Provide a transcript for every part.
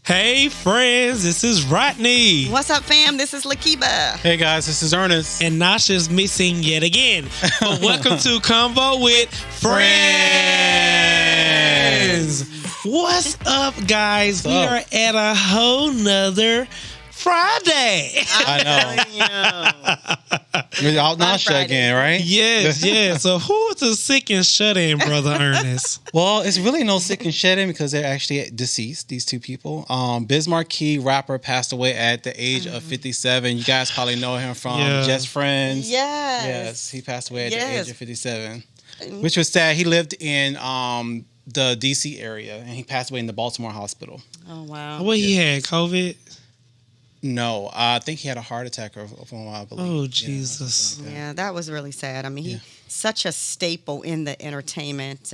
Hey, friends, this is Rodney. What's up, fam? This is Lakiba. Hey, guys, this is Ernest. And Nasha's missing yet again. But welcome to ConVo with Friendz. What's up, guys? We are at a whole nother Friday. I know. You're out Nasha again, right? Yes. So who is the sick and shut-in, Brother Ernest? Well, it's really no sick and shut-in because they're actually deceased, these two people. Biz Markie, rapper, passed away at the age of 57. You guys probably know him from Just Friends. Yes, he passed away at the age of 57, which was sad. He lived in the D.C. area, and he passed away in the Baltimore hospital. Oh, wow. What he had, COVID? No, I think he had a heart attack for a while, I believe. Oh, Jesus. Yeah, that was really sad. I mean, he's such a staple in the entertainment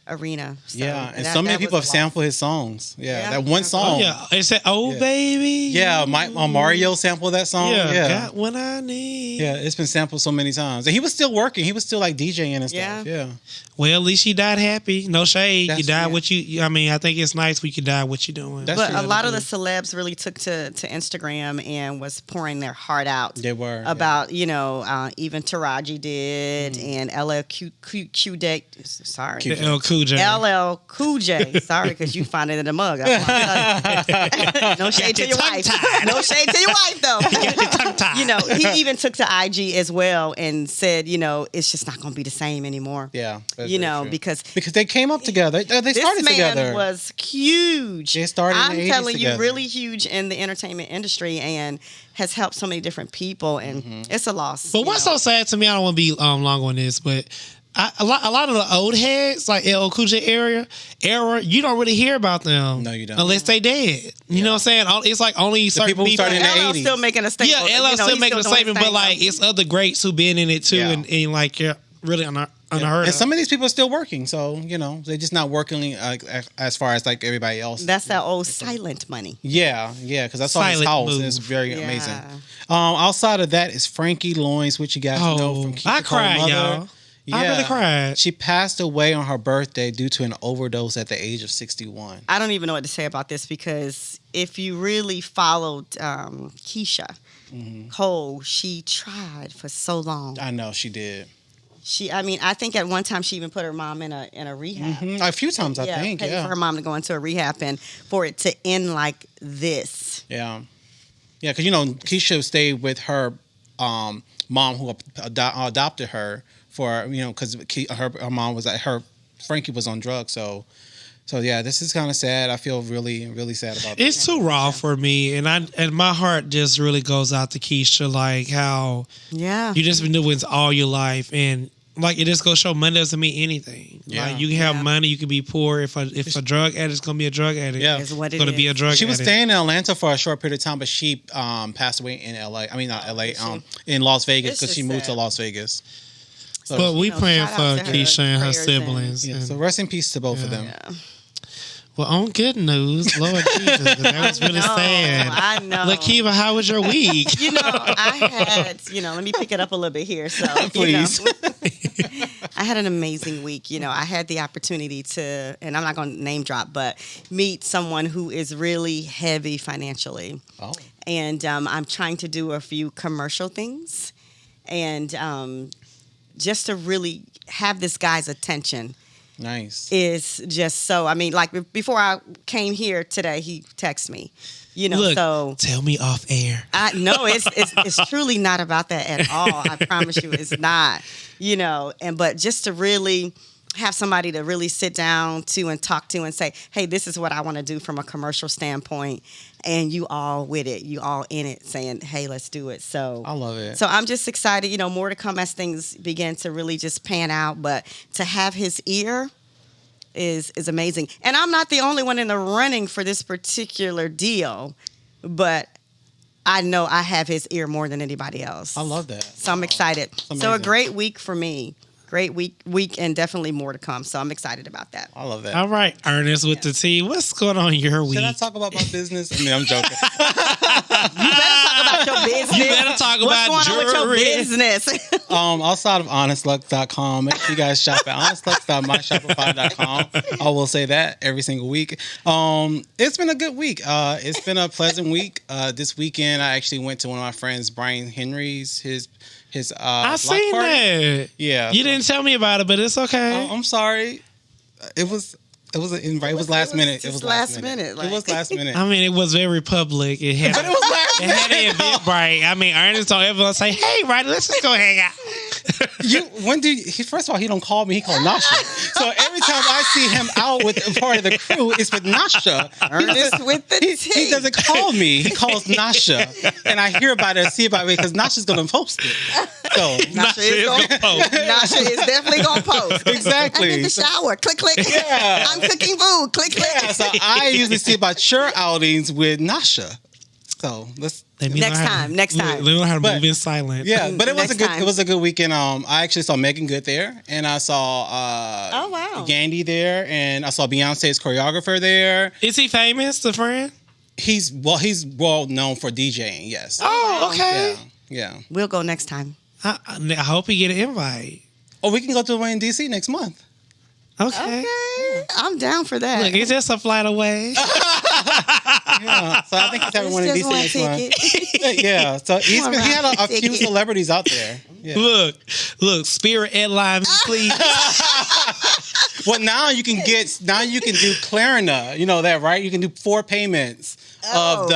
arena. So and so many people have sampled his songs. That one song. Oh, yeah. It said, baby. Yeah, Mario sampled that song. Yeah, got what I need. Yeah, it's been sampled so many times. And he was still working. He was still like DJing and stuff. Yeah. Well, at least he died happy. No shade. You died what I mean, I think it's nice we could die what you're doing. But a lot of the celebs really took to Instagram and was pouring their heart out. They were. About, even Taraji did and LL Cool J. Sorry. LL Cool J. LL Cool J. Sorry, because you find it in the mug. No shade to your wife. No shade to your wife, though. He even took to IG as well and said, it's just not going to be the same anymore. Yeah. Because they came up together. They started together. This man was huge. They started in the 80s telling you, together. really huge in the entertainment industry and has helped so many different people. And it's a loss. But what's so sad to me, I don't want to be long on this, but a lot of the old heads, like LL Cool J era, you don't really hear about them. No, you don't. Unless they dead. You know what I'm saying? It's like only certain people who started in the 80s. still making a statement. Yeah, LL still making a statement, but like it's other greats who been in it too, and like really unheard of. And some of these people are still working, so they're just not working as far as like everybody else. That's that old silent money. Yeah, because I saw his house and it's very amazing. Outside of that is Frankie Loins, which you guys know from Keep I cried, y'all. Yeah, I really cried. She passed away on her birthday due to an overdose at the age of 61. I don't even know what to say about this because if you really followed Keisha Cole, she tried for so long. I know she did. I think at one time she even put her mom in a rehab. A few times, I think. Paid for her mom to go into a rehab and for it to end like this. Yeah, because Keisha stayed with her mom who adopted her for because her mom was Frankie was on drugs, so this is kind of sad. I feel really, really sad about this. It's too raw for me, and my heart just really goes out to Keisha, like how you just been doing this all your life, and like it just goes show money doesn't mean anything. Yeah. Like you can have money, you can be poor. If a drug addict's gonna be a drug addict, it's what gonna be a drug addict. She was staying in Atlanta for a short period of time, but she passed away in LA. I mean not LA, in Las Vegas because she moved to Las Vegas. So, but we praying for Keisha and her siblings. So rest in peace to both of them. Yeah. Well, on good news, Lord Jesus, that was really sad. I know. Lakiba, how was your week? I had, let me pick it up a little bit here. So, please. I had an amazing week. I had the opportunity to, and I'm not going to name drop, but meet someone who is really heavy financially. Oh. And I'm trying to do a few commercial things. And just to really have this guy's attention. Nice. Is just so. Like before I came here today, he texted me. Look, so tell me off air. No, it's truly not about that at all. I promise you, it's not. But just to really have somebody to really sit down to and talk to and say, hey, this is what I want to do from a commercial standpoint. And you all with it, you all in it saying, hey, let's do it. So I love it. So I'm just excited, more to come as things begin to really just pan out. But to have his ear is amazing. And I'm not the only one in the running for this particular deal, but I know I have his ear more than anybody else. I love that. So I'm excited. So a great week for me. Great week, and definitely more to come. So I'm excited about that. I love that. All right, Ernest with the T. What's going on in your week? Should I talk about my business? I mean, I'm joking. You better talk about your business. You better talk about what's going on with your business. Outside of honestluck.com, make sure you guys shop at honestluck.myshopify.com. I will say that every single week. It's been a good week. It's been a pleasant week. This weekend, I actually went to one of my friends, Brian Henry's, his I seen party. That. Yeah. You didn't tell me about it, but it's okay. I'm sorry. It was an invite. It was last minute. It was last minute. Like. It was last minute. I mean, it was very public. It had, but it was last minute. It had an event, right? I mean, Ernest told everyone, say, hey, right, let's just go hang out. First of all, he don't call me. He called Nasha. So every time I see him out with a part of the crew, it's with Nasha. Ernest with the T. He doesn't call me. He calls Nasha, and I hear about it, see about it because Nasha's gonna post it. So Nasha is gonna post. Nasha is definitely gonna post. Exactly. I'm in the shower. Click, click. Yeah. I'm cooking food. Click, click. Yeah. So I usually see about your outings with Nasha. So let's. Next time. They know how to move in silence. Yeah, but it was a good weekend. I actually saw Megan Good there, and I saw Gandy there, and I saw Beyonce's choreographer there. Is he famous, the friend? He's well known for DJing. Yes. Oh, okay. Yeah. We'll go next time. I hope he get an invite. Oh, we can go to the one in DC next month. Okay. I'm down for that. Look, it's just a flight away. Yeah, so I think he's having one in DC next month. Yeah, so he had a few celebrities out there. Yeah. Look, Spirit Airlines, please. Well, now you can do Klarna. You know that, right? You can do 4 payments of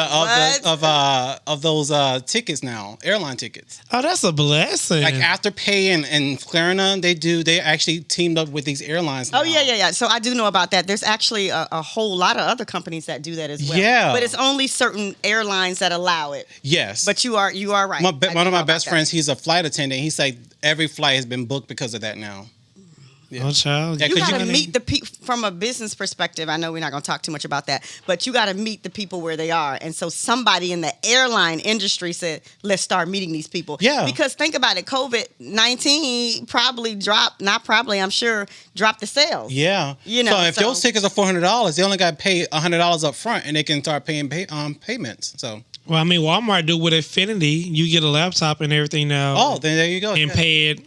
those tickets now, airline tickets. Oh, that's a blessing. Like Afterpay and Klarna, they actually teamed up with these airlines now. Oh yeah. So I do know about that. There's actually a whole lot of other companies that do that as well. Yeah, but it's only certain airlines that allow it. Yes, but you are right. One of my best friends, he's a flight attendant. He said every flight has been booked because of that now. Yeah. Oh, child. You got to meet the people from a business perspective. I know we're not going to talk too much about that, but you got to meet the people where they are. And so somebody in the airline industry said, let's start meeting these people. Yeah. Because think about it, COVID-19 probably dropped the sales. Yeah. So if those tickets are $400, they only got to pay $100 up front and they can start paying payments. So. Well, I mean, Walmart do with Infinity. You get a laptop and everything now. Oh, then there you go. And pay it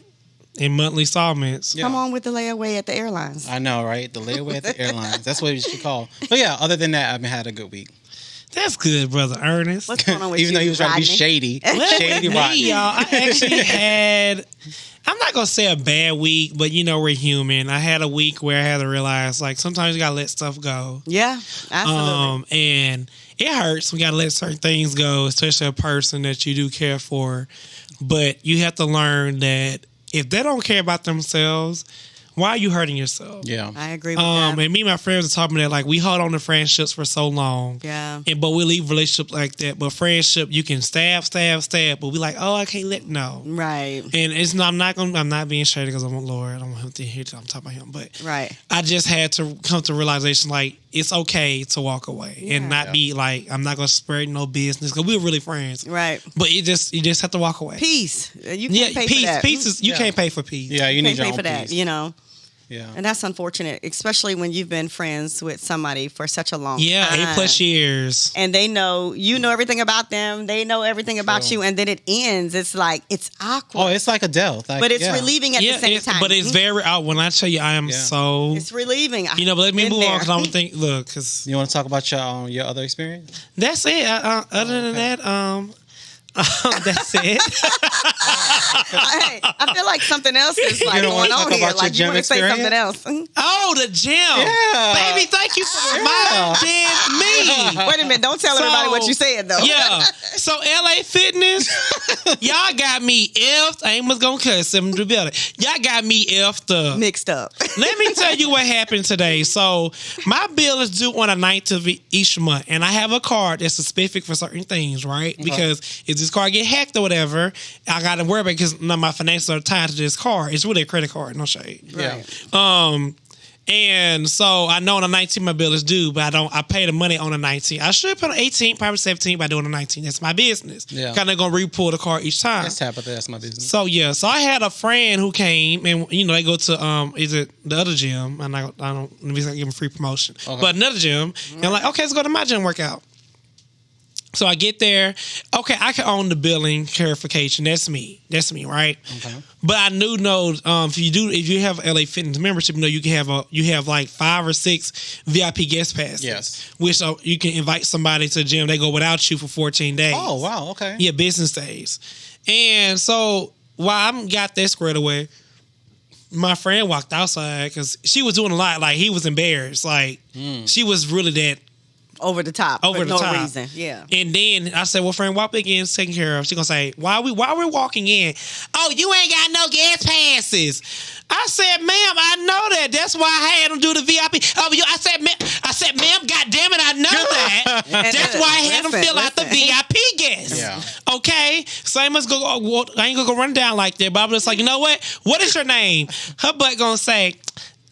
in monthly installments. Yeah. Come on with the layaway at the airlines. I know, right? The layaway at the airlines. That's what you should call. But yeah, other than that, I've had a good week. That's good, brother Ernest. What's going on with Even though he was trying to be shady. Shady Rodney. Y'all, I actually had, I'm not going to say a bad week, but we're human. I had a week where I had to realize, like, sometimes you got to let stuff go. Yeah, absolutely. And it hurts. We got to let certain things go, especially a person that you do care for. But you have to learn that if they don't care about themselves, why are you hurting yourself? Yeah, I agree with that. And me and my friends are talking that, like, we hold on to friendships for so long. Yeah. But we leave relationships like that. But friendship, you can stab. But we like, oh, I can't no. Right. And it's not, I'm not being shady because I'm a Lord. I don't want him to hear I'm talking about him. But right. I just had to come to realization, like, it's okay to walk away and not be like, I'm not going to spread no business because we were really friends. Right. But you just have to walk away. Peace. You can't pay for that. Peace is, you can't pay for peace. Yeah, you need your own pay for peace. that, Yeah. And that's unfortunate, especially when you've been friends with somebody for such a long time. 8+ years. And they know, everything about them. They know everything about you. And then it ends. It's like, it's awkward. Oh, it's like a death. But it's relieving at the same time. But it's very out. When I tell you, I am so. It's relieving. But let me move on because I don't think, because. You want to talk about your other experience? That's it. Other than that, that's it. I feel like something else is like going on here. Like you want to say something else. Oh, the gym. Yeah. Baby, thank you for reminding me. Wait a minute. Don't tell everybody what you said, though. Yeah. So LA Fitness, y'all got me effed. I ain't going to cuss him to build it. Y'all got me effed up. Mixed up. Let me tell you what happened today. So my bill is due on the 9th of each month. And I have a card that's specific for certain things, right? Because if this card get hacked or whatever, I got to worry about it because my finances are tied to this card. It's really a credit card, no shade. Right. And so I know on the 19th my bill is due, but I pay the money on the 19th. I should put on 18th, probably 17th by doing the 19th. That's my business. Yeah. Kind of gonna re-pull the car each time. That's my business. So yeah, so I had a friend who came and they go to is it the other gym? And I don't let me give them free promotion. Okay. But another gym. And I'm like, okay, let's go to my gym workout. So I get there. Okay, I can own the billing clarification. That's me, right? Okay. But I know if you have LA Fitness membership, you have like 5 or 6 VIP guest passes. Yes. Which you can invite somebody to the gym. They go without you for 14 days. Oh wow, okay. Yeah, business days. And so while I got that squared away, my friend walked outside because she was doing a lot. Like he was embarrassed. Like she was really that. Over the top. For no reason. Yeah. And then I said, well, friend, walk back in, it's taken care of. She's going to say, while we're walking in, oh, you ain't got no gas passes. I said, ma'am, I know that. That's why I had them do the VIP. Oh, I said, ma'am, goddamn it, I know that. That's why I had them fill out the VIP guest. Yeah. Okay? So I must I ain't going to go run down like that. But I'm just like, you know what? What is your name? Her butt going to say,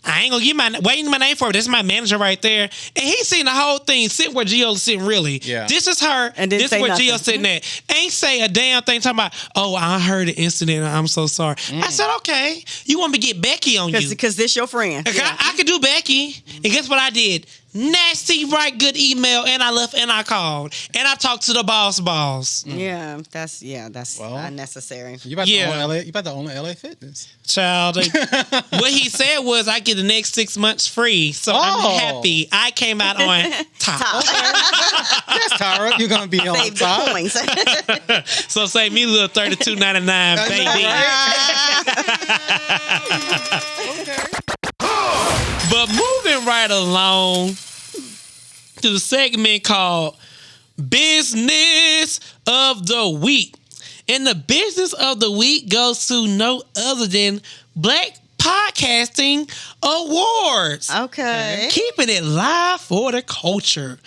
I ain't gonna give my name for it. This is my manager right there. And he's seen the whole thing sitting where Gio's sitting really. Yeah. This is her. And this is where Gio's sitting at. Ain't say a damn thing talking about, oh, I heard the incident. I'm so sorry. I said, okay. You want me to get Becky on you. Because this your friend. Yeah. I could do Becky. And guess what I did? Nasty, right, good email, and I left, and I called, and I talked to the boss. Yeah, that's unnecessary. You about to own LA Fitness, child. What he said was, I get the next 6 months free, so I'm happy. I came out on top. Yes, Tara, you're gonna be on save top. The points. So save me a little $32.99, baby. Okay. But moving right along to the segment called Business of the Week. And the business of the week goes to no other than Black Podcasting Awards. Okay. Keeping it live for the culture.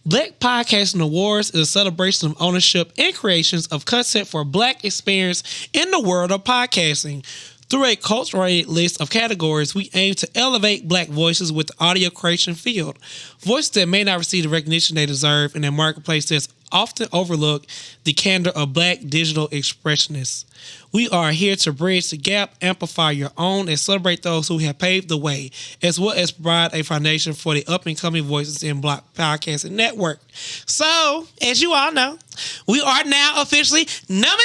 Black Podcasting Awards is a celebration of ownership and creations of content for Black experience in the world of podcasting. Through a cultivated list of categories, we aim to elevate Black voices with the audio creation field. Voices that may not receive the recognition they deserve in a marketplace that's often overlook the candor of Black digital expressionists. We are here to bridge the gap, amplify your own, and celebrate those who have paved the way, as well as provide a foundation for the up-and-coming voices in Black Podcasting Network. So, as you all know, we are now officially nominees!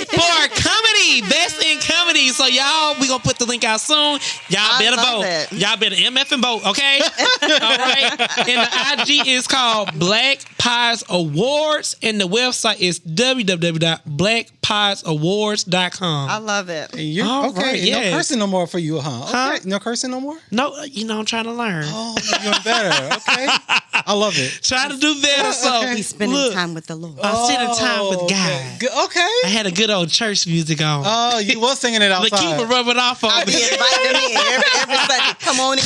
For comedy, best in comedy. So y'all, we gonna put the link out soon. Y'all better vote. It. Y'all better MF and vote, okay? All right. And the IG is called Black Pies Awards, and the website is www.blackpiesawards.com. I love it. Okay, right, yes. No cursing no more for you, huh? Okay. No cursing no more? No, I'm trying to learn. Oh, you're doing better. Okay. I love it. Trying to do better. So he's spending time with the Lord. I'm spending time with God. Okay. I had a good old church music on. Oh, you was singing it outside. The keeper rubbing off on me. Invite them in every Sunday. Come on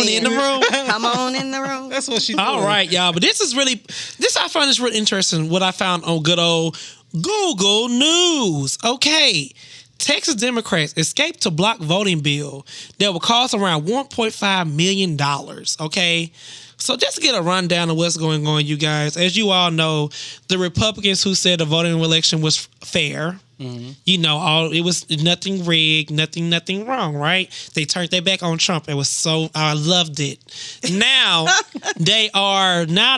in the room. Come on in the room. That's what she's doing. All right, y'all. But this I found this really interesting. What I found on good old Google News. Okay. Texas Democrats escaped to block voting bill that will cost around $1.5 million. Okay. So just to get a rundown of what's going on, you guys, as you all know, the Republicans who said the voting election was fair, it was nothing rigged, nothing wrong, right? They turned their back on Trump. I loved it. Now they're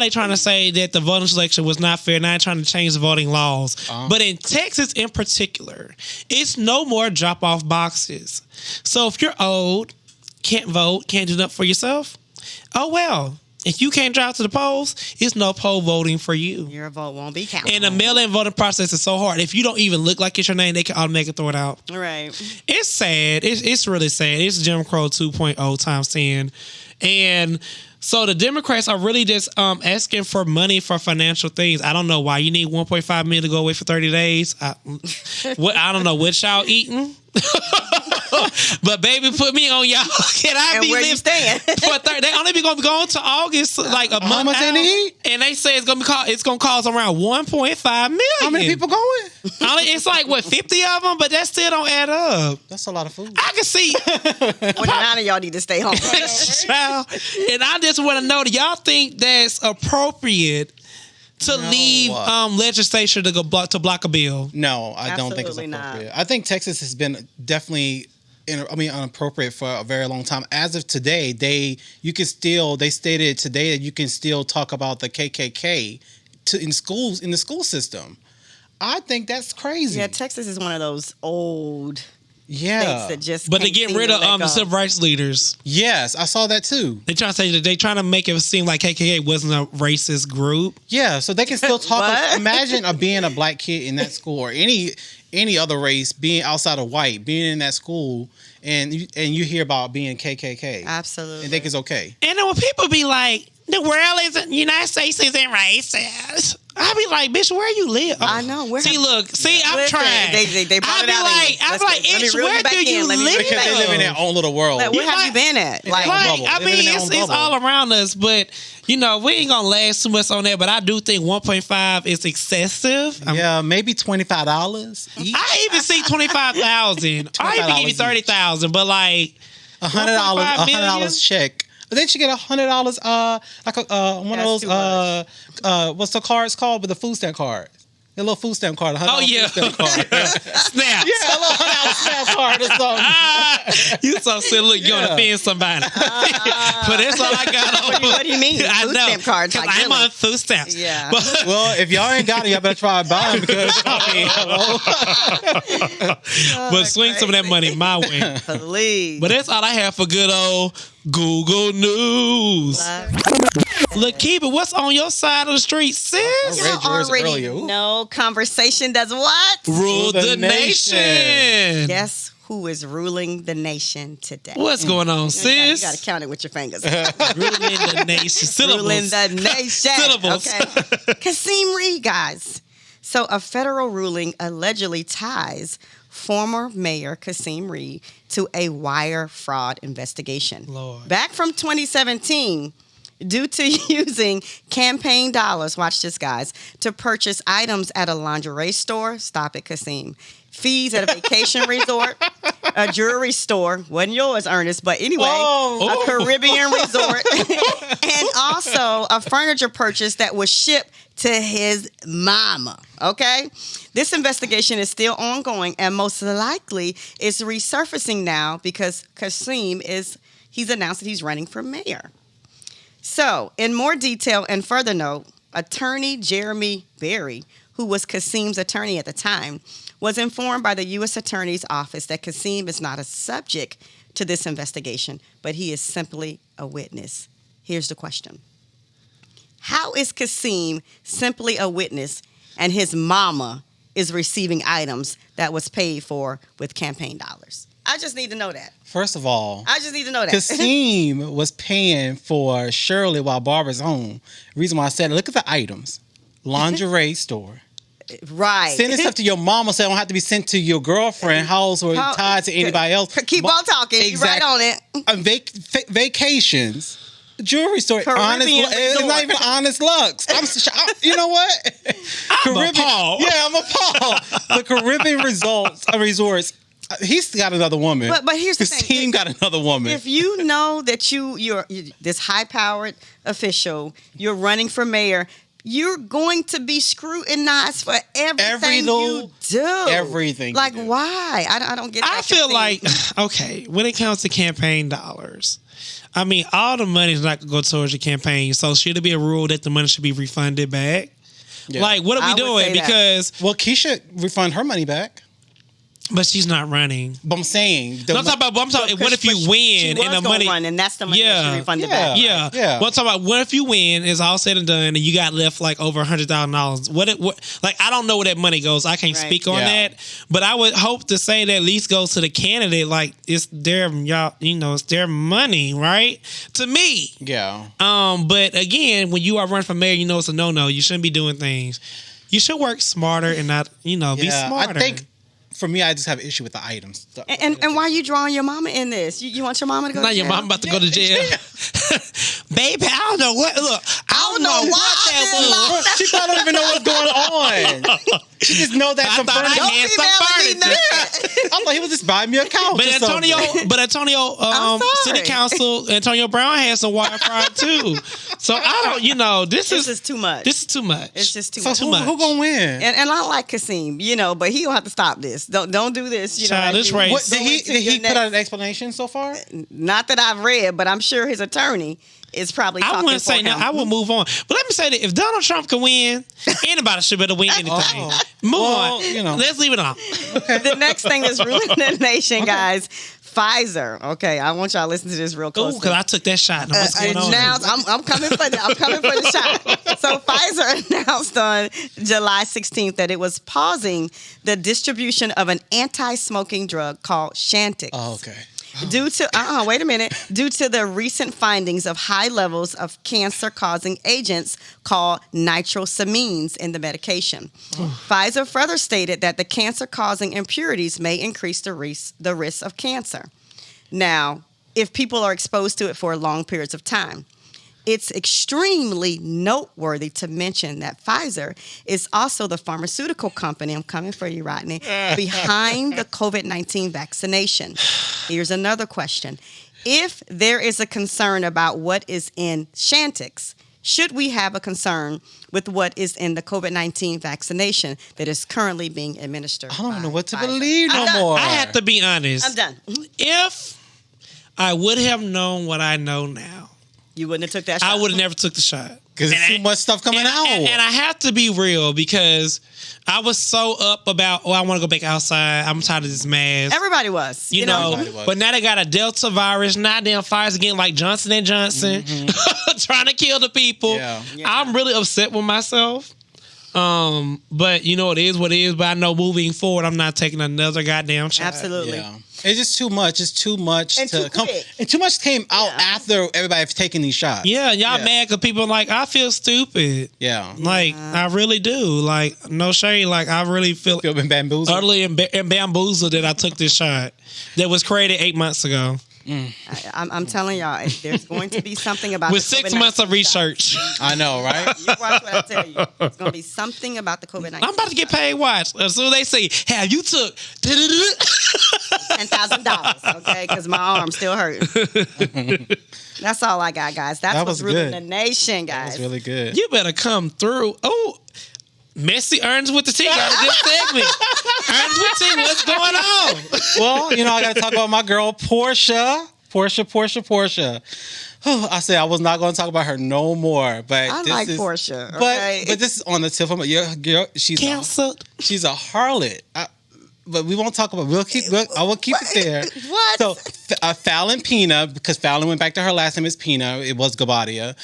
trying to say that the voting election was not fair. Now they're trying to change the voting laws. But in Texas in particular, it's no more drop-off boxes. So if you're old, can't vote, can't do nothing for yourself, oh well. If you can't drive to the polls, it's no poll voting for you. Your vote won't be counted. And the mail-in voting process is so hard. If you don't even look like it's your name, they can automatically throw it out. Right. It's sad. It's really sad. It's Jim Crow 2.0 times 10. And so the Democrats are really just asking for money for financial things. I don't know why you need $1.5 million to go away for 30 days. I don't know what y'all eating. But baby, put me on y'all. Can I be where you staying? They only be gonna be going to August, like a month out, and they say it's gonna cost around 1.5 million. How many people going? It's like what 50 of them, but that still don't add up. That's a lot of food. I can see. Well, none of y'all need to stay home. Child, and I just want to know, do y'all think that's appropriate to leave legislation to block a bill? No, I don't think it's appropriate. I think Texas has been definitely inappropriate for a very long time. As of today, they stated today that you can still talk about the KKK in schools, in the school system. I think that's crazy. Yeah, Texas is one of those old states that just but they get rid of the civil rights leaders. Yes, I saw that too. They trying to say that they trying to make it seem like KKK wasn't a racist group. Yeah, so they can still talk. Imagine being a black kid in that school, or any other race, being outside of white, being in that school, and you hear about being KKK. Absolutely. And think it's okay. And then when people be like, the world isn't, United States isn't racist, I be like, bitch, where you live? I know. I'm trying. They brought it out. I'm like, Ish, where do you live? Because they live in their own little world. Where have you been at? It's all around us, but we ain't gonna last too much on that. But I do think 1.5 is excessive. Maybe $25 each. I even see 25,000. I even give you 30,000, but like $100 check. But then you get $100, like one of those. What's the cards called? With the food stamp card. A little food stamp card. Food stamp card. Snap. Yeah, a little $100 stamp card or something. You so silly. Look, you're gonna offend somebody. But that's all I got. What do you mean? I food know. Stamp cards. Like, I'm on food stamps. Yeah. Well, if y'all ain't got it, y'all better try to buy them because but swing some of that money my way. Please. But that's all I have for good old Google News. Lakeeba, what's on your side of the street, sis? I read yours earlier. No, conversation does what? Rule the nation. Guess who is ruling the nation today? What's going on, sis? You got to count it with your fingers. Ruling the nation. Syllables. Ruling the nation. Syllables. Okay. Kasim Reed, guys. So a federal ruling allegedly ties former Mayor Kasim Reed to a wire fraud investigation. Lord. Back from 2017, due to using campaign dollars, watch this, guys, to purchase items at a lingerie store, stop it, Kasim, fees at a vacation resort, a jewelry store, wasn't yours, Ernest, but anyway, a Caribbean resort, and also a furniture purchase that was shipped to his mama, okay? This investigation is still ongoing and most likely is resurfacing now because Kasim he's announced that he's running for mayor. So, in more detail and further note, attorney Jeremy Berry, who was Kasim's attorney at the time, was informed by the U.S. Attorney's Office that Kasim is not a subject to this investigation, but he is simply a witness. Here's the question. How is Kasim simply a witness and his mama is receiving items that was paid for with campaign dollars? I just need to know that. First of all, I just need to know that. Kasim was paying for Shirley while Barbara's home. The reason why I said it, look at the items. Lingerie store. Right. Sending stuff to your mama so it don't have to be sent to your girlfriend house or tied to anybody else. Keep on talking. Exactly. Right on it. Vacations. Jewelry store. It's not even Honest Lux. You know what? I'm appalled. Yeah, I'm appalled. The Caribbean resorts. He's got another woman. But here's the thing. His team got another woman. If you know that you're this high-powered official, you're running for mayor, you're going to be scrutinized for everything you do. Everything. Like, why? I don't get that. I feel like, okay, when it comes to campaign dollars, I mean, all the money is not going to go towards your campaign. So should it be a rule that the money should be refunded back? Yeah. Like, what are we doing? Because... Well, Keisha refund her money back. But she's not running. But I'm saying... I'm talking what if you win and the money... run and that's the money that she refunded back. Yeah. Well, I'm talking about what if you win, it's all said and done, and you got left like over $100,000. What? I don't know where that money goes. I can't speak on that. But I would hope to say that at least goes to the candidate. Like, it's their, it's their money, right? To me. Yeah. But again, when you are running for mayor, it's a no-no. You shouldn't be doing things. You should work smarter and not, be smarter. I think for me, I just have an issue with the items. And why are you drawing your mama in this? You want your mama to go to jail? Your mama about to go to jail. Baby, I don't know what. Look, I don't know what that was. She probably don't even know what's going on. She just know that some furniture. I thought he was just buying me a couch. But Antonio, City Council, Antonio Brown has some Wi-Fi too. So I don't. This is too much. This is too much. It's just too much. So who gonna win? And I like Kasim, but he gonna have to stop this. Don't do this. This race. Did he put out an explanation so far? Not that I've read, but I'm sure his attorney is probably talking I wouldn't say him. no. I will move on. But let me say that if Donald Trump can win, anybody should better win anything. Move on. Let's leave it on. Okay. The next thing is ruling the nation, guys. Pfizer. Okay, I want y'all to listen to this real close. Because I took that shot. Now what's going on? Now I'm coming for the shot. So Pfizer announced on July 16th that it was pausing the distribution of an anti-smoking drug called Chantix. Oh, okay. Due to due to the recent findings of high levels of cancer-causing agents called nitrosamines in the medication. Pfizer further stated that the cancer-causing impurities may increase the risk of cancer. Now, if people are exposed to it for long periods of time, it's extremely noteworthy to mention that Pfizer is also the pharmaceutical company, I'm coming for you, Rodney, behind the COVID-19 vaccination. Here's another question. If there is a concern about what is in Chantix, should we have a concern with what is in the COVID-19 vaccination that is currently being administered? I don't know what to Pfizer? believe no more. I have to be honest. I'm done. If I would have known what I know now, you wouldn't have took that shot? I would have never took the shot. Because there's too much stuff coming out. And I have to be real because I was so up about, I want to go back outside. I'm tired of this mask. Everybody was. You know, but now they got a Delta virus. Now damn Pfizer getting like Johnson & Johnson. Trying to kill the people. Yeah. I'm really upset with myself. But it is what it is. But I know moving forward, I'm not taking another goddamn shot. Absolutely. Yeah. It's just too much. It's too much and to come. And too much came out after everybody's taking these shots. Yeah, y'all mad because people are like, I feel stupid. Yeah. Like, I really do. Like, no shade. Like, I really feel bamboozled. Utterly bamboozled that I took this shot that was created 8 months ago. I'm telling y'all, there's going to be something about with 6 months of research. I know, right? You watch what I tell you. It's going to be something about the COVID-19. I'm about to get paid. Watch. So they say, "Have you took $10,000?" Okay, because my arm's still hurting. That's all I got, guys. That was ruling the nation, guys. That was really good. You better come through. Oh. Messi earns with the team. This segment. Earns with the team. What's going on? Well, I got to talk about my girl, Portia. I said I was not going to talk about her no more, but I like Portia. Okay? But this is on the tip of my girl. She's canceled. She's a harlot. But we won't talk about. I will keep it there. What? So Fallon Pina, because Fallon went back to her last name is Pina. It was Gabadia.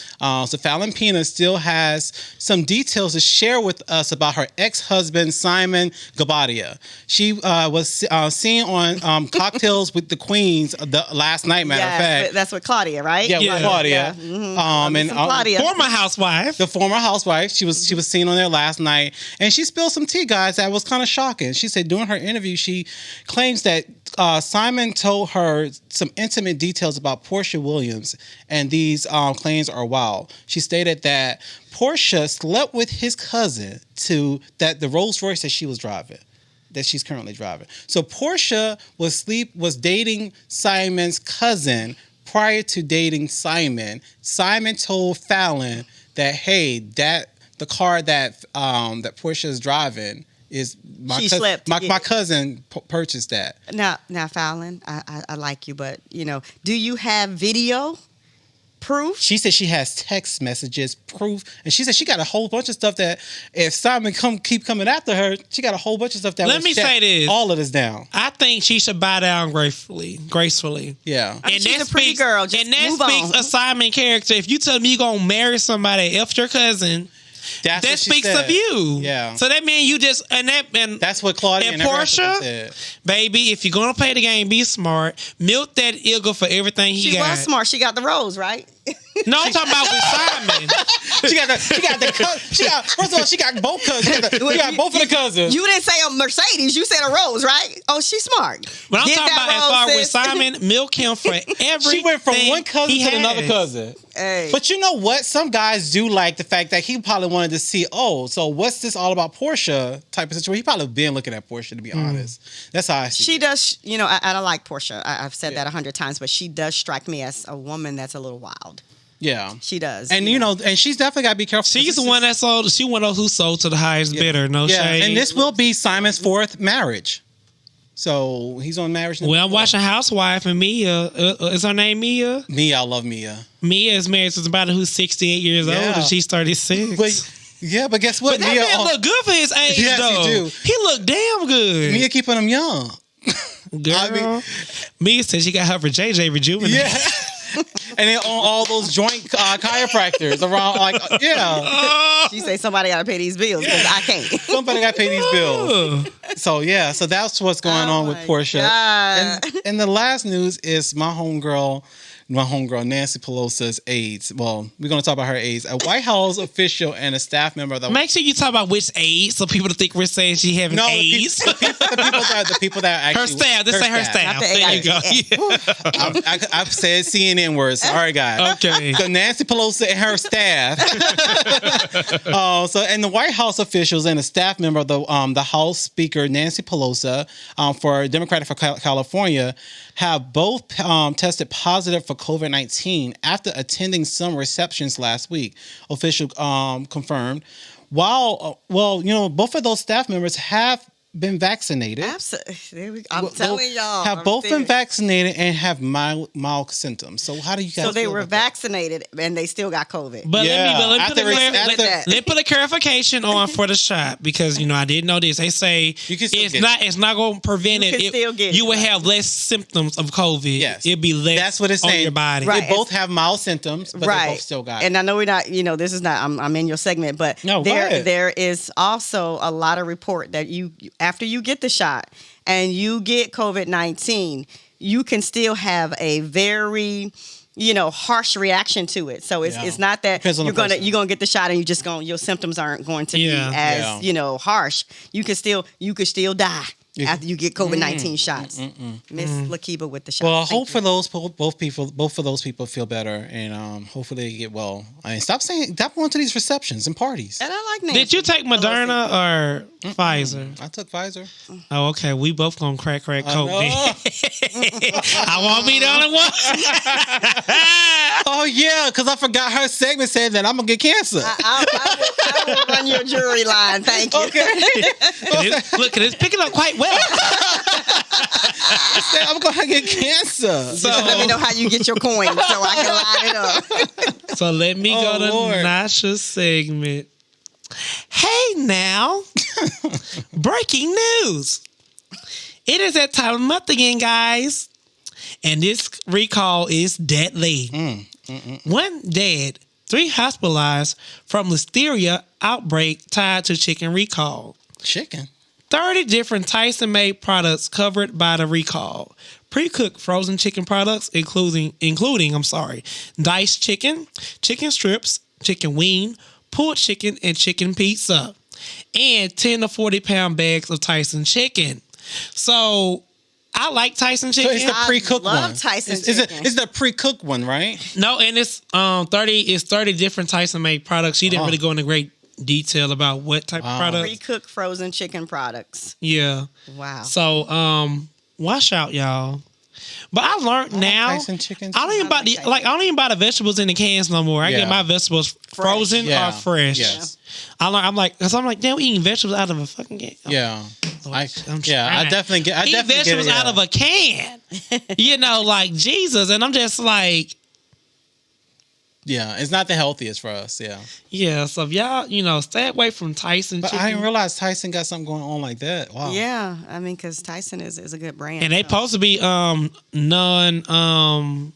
So Fallon Pina still has some details to share with us about her ex-husband Simon Gabadia. She was seen on Cocktails with the Queens the last night. Matter of fact, that's with Claudia, right? Yeah, with Claudia. Yeah. Mm-hmm. Claudia, former housewife. The former housewife. She was seen on there last night, and she spilled some tea, guys. That was kind of shocking. She said during her interview, she claims that Simon told her some intimate details about Portia Williams, and these claims are wild. She stated that Portia slept with his cousin the Rolls Royce that she was driving, that she's currently driving. So Portia was dating Simon's cousin prior to dating Simon. Simon told Fallon that, hey, the car that Portia is driving is my cousin purchased that. Now, Fallon, I like you, but do you have video proof? She said she has text messages, proof, and she said she got a whole bunch of stuff that if Simon keep coming after her, she got a whole bunch of stuff that. Let me say this: all of this down. I think she should bow down gracefully. Yeah, and she's a pretty girl. Just and that speaks a Simon character. If you tell me you gonna marry somebody after your cousin. That speaks of you. Yeah. So that means you just and that's what Claudia and Portia said. Baby, if you're gonna play the game, be smart. Milk that eagle for everything he got. She was smart. She got the rose, right? No, I'm talking about with Simon. First of all, she got both cousins. She got both of the cousins. You didn't say a Mercedes. You said a Rose, right? Oh, she's smart. But I'm talking about as far with Simon, milk him for everything. She went from one cousin to another cousin. Hey. But you know what? Some guys do like the fact that he probably wanted to see, so what's this all about Portia type of situation. He probably been looking at Portia, to be honest. That's how I see She it. does, I don't like Portia. I've said that 100 times, but she does strike me as a woman that's a little wild. Yeah. She does. And, and she's definitely got to be careful. She's the one that sold, she one of those who sold to the highest bidder. No shade. And this will be Simon's 4th marriage. So he's on marriage. Well, I'm watching Housewife and Mia. Is her name Mia? Mia, I love Mia. Mia is married to somebody who's 68 years old and she's 36. But guess what? But that man look good for his age, though. He do. He look damn good. Mia keeping him young. Girl, Mia said she got her for JJ rejuvenated. Yeah. And then on all those joint chiropractors around, She say somebody got to pay these bills because I can't. Somebody got to pay these bills. So that's what's going on with Portia. And the last news is my homegirl Nancy Pelosi's AIDS. Well, we're going to talk about her AIDS. A White House official and a staff member of the... Make sure you talk about which AIDS so people don't think we're saying she having AIDS. The people that actually... Her staff. This ain't her staff. There you go. Yeah. I've said CNN words. All right, guys. Okay. So Nancy Pelosi and her staff. And the White House officials and a staff member of the House Speaker, Nancy Pelosi, for Democratic for California, have both tested positive for COVID-19 after attending some receptions last week. Official confirmed. While both of those staff members have been vaccinated. Absolutely. I'm telling y'all. Have both been vaccinated and have mild symptoms. So how do you guys So they were vaccinated and they still got COVID. But let me put a clarification on for the shot because I didn't know this. They say it's not going to prevent it. You will have less symptoms of COVID. Yes. It'll be less That's what it's on saying. your body. Right. They both have mild symptoms, but they both still got it. And I know we're not, this is not, I'm in your segment, but there is also a lot of report that after you get the shot and you get COVID-19, you can still have a very, harsh reaction to it. So it's not that you're gonna get the shot and your symptoms aren't going to be as harsh. You could still die after you get COVID-19 shots. Miss Lakiba with the shot. Well, I hope for both of those people feel better and hopefully they get well. I mean, stop going to these receptions and parties. And I like Nancy. Did you take Moderna or Pfizer? I took Pfizer. Oh, okay. We both gonna crack coke. I won't be the only one. Oh yeah, because I forgot her segment said that I'm gonna get cancer. I will run your jury line. Thank you. Okay. Look, it's picking up quite well. I'm gonna get cancer. So let me know how you get your coin so I can line it up. So let me go to Nasha's segment. Hey now, breaking news. It is that time of month again, guys. And this recall is deadly. One dead, 3 hospitalized from listeria outbreak tied to chicken recall. Chicken? 30 different Tyson-made products covered by the recall. Pre-cooked frozen chicken products, including diced chicken, chicken strips, chicken wing, pulled chicken, and chicken pizza. And 10 to 40-pound bags of Tyson chicken. So I like Tyson chicken. So it's the pre-cooked one. I love Tyson chicken. It's the pre-cooked one, right? No, and it's 30 different Tyson-made products. She didn't really go into great detail about what type of products. Pre-cooked frozen chicken products. Yeah. Wow. So watch out, y'all. But I learned now. Tyson chicken. I don't even buy the vegetables in the cans no more. I get my vegetables frozen or fresh. Yes. I'm like, damn, we eating vegetables out of a fucking can. Yeah. I definitely get. Eat vegetables out of a can. Like Jesus, and I'm just like. Yeah, it's not the healthiest for us. Yeah. Yeah, so if y'all, stay away from Tyson chicken. I didn't realize Tyson got something going on like that. Wow. Yeah, I mean, because Tyson is a good brand. And they supposed to be non GMO.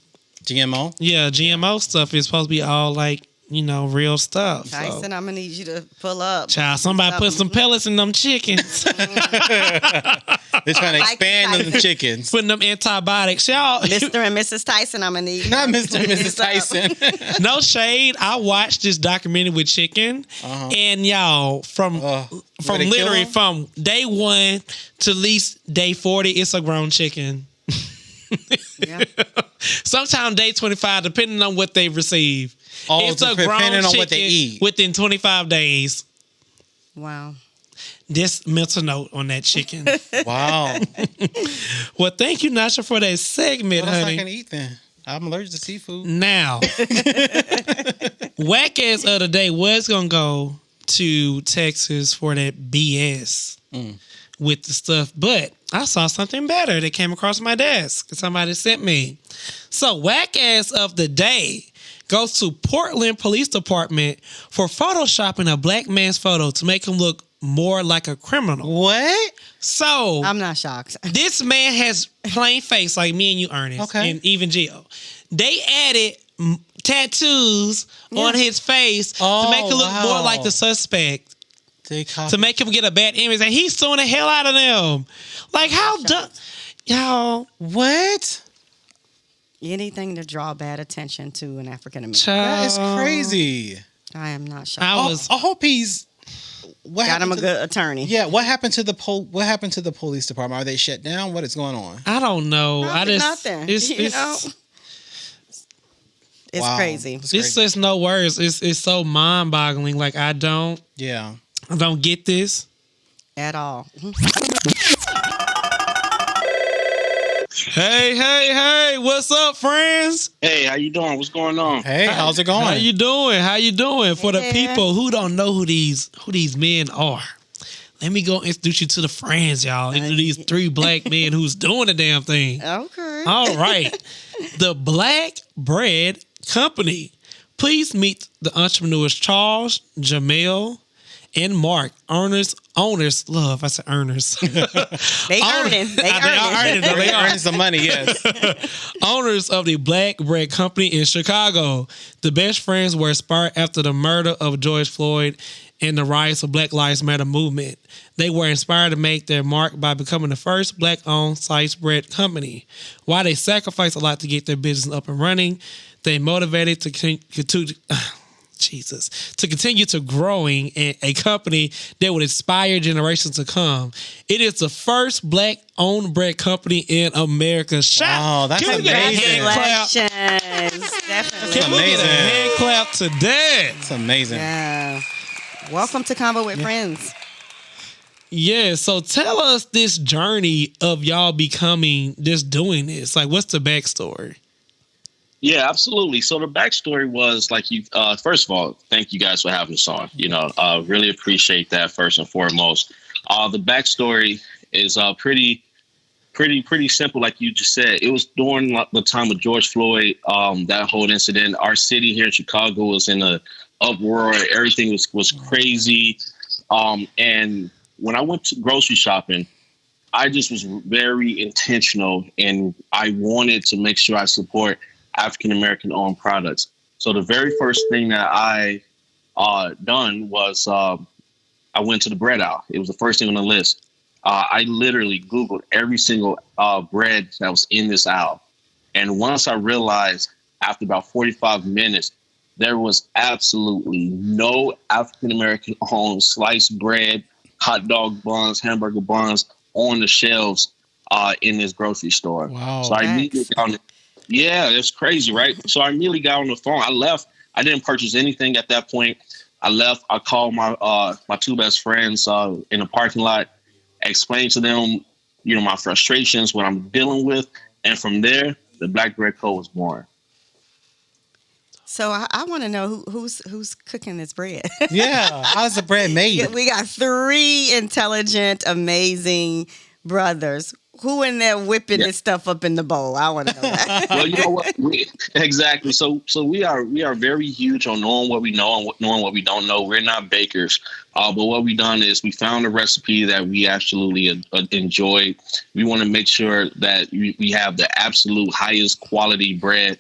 Yeah, GMO stuff is supposed to be all like real stuff. Tyson, I'm gonna need you to pull up. Child, somebody put some pellets in them chickens. They're trying to expand them chickens. Putting them antibiotics. Y'all. Mr. and Mrs. Tyson, I'm gonna need. Not Mr. and Mrs. Tyson. No shade. I watched this documentary with chicken, and y'all from literally from day 1 to at least day 40, it's a grown chicken. Yeah. Sometimes day 25, depending on what they receive. It's a grown chicken on what they eat within 25 days. Wow. This mental note on that chicken. Wow. Well, thank you, Nasha, for that segment, what else honey. I can eat then? I'm allergic to seafood. Now, whack ass of the day was gonna go to Texas for that BS with the stuff, but I saw something better that came across my desk that somebody sent me. So, whack ass of the day goes to Portland Police Department for photoshopping a black man's photo to make him look more like a criminal. What? So I'm not shocked. This man has plain face like me and you, Ernest, and even Gio. They added tattoos on his face to make him look more like the suspect. To make him get a bad image, and he's suing the hell out of them. Like, how dumb, y'all? What? Anything to draw bad attention to an African American. That is crazy. I am not shocked. I hope he's got him a good attorney. Yeah. What happened to the police department? Are they shut down? What is going on? I don't know. Nothing. It's crazy. It's just no words. It's so mind boggling. Like I don't get this at all. Hey, what's up, friends? Hey, how you doing? What's going on? Hey, how's it going? How you doing? For the people who don't know who these men are, let me go introduce you to the friends, y'all. Into these 3 black men who's doing the damn thing. Okay. All right. The Black Bread Company. Please meet the entrepreneurs Charles, Jamel, and Mark, owners. Love, I said earners. They earning some money, yes. Owners of the Black Bread Company in Chicago. The best friends were inspired after the murder of George Floyd and the rise of Black Lives Matter movement. They were inspired to make their mark by becoming the first black-owned sliced bread company. While they sacrificed a lot to get their business up and running, they motivated to continue to growing a company that would inspire generations to come. It is the first black-owned bread company in America. That's amazing. Definitely. Can we get a hand clap to that? It's amazing. Yeah. Welcome to ConVo with Friendz. Yeah, so tell us this journey of y'all becoming doing this. Like, what's the backstory? Yeah, absolutely. So the backstory was like first of all, thank you guys for having us on. Really appreciate that first and foremost. The backstory is pretty simple, like you just said. It was during the time of George Floyd, that whole incident. Our city here in Chicago was in a uproar. Everything was crazy. And when I went to grocery shopping, I just was very intentional, and I wanted to make sure I support African-American owned products. So the very first thing that I done was I went to the bread aisle. It was the first thing on the list. I literally Googled every single bread that was in this aisle. And once I realized after about 45 minutes, there was absolutely no African-American owned sliced bread, hot dog buns, hamburger buns on the shelves in this grocery store. Wow. So I immediately got yeah, it's crazy, right? So I immediately got on the phone. I left. I didn't purchase anything at that point. I left. I called my 2 best friends in the parking lot, explained to them, my frustrations, what I'm dealing with. And from there, the Black Bread Co. was born. So I want to know who's cooking this bread. Yeah, how's the bread made? We got 3 intelligent, amazing brothers. Who in there whipping this stuff up in the bowl? I want to know that. Well, you know what? Exactly. So we are very huge on knowing what we know and knowing what we don't know. We're not bakers, but what we've done is we found a recipe that we absolutely enjoy. We want to make sure that we have the absolute highest quality bread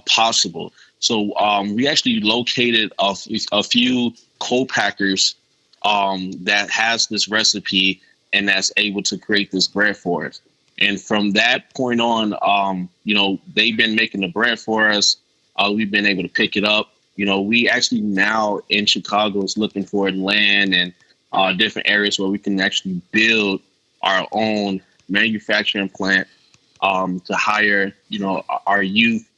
possible. So we actually located a few co-packers that has this recipe and that's able to create this bread for us. And from that point on, they've been making the bread for us. We've been able to pick it up. We actually now in Chicago is looking for land and different areas where we can actually build our own manufacturing plant to hire, our youth.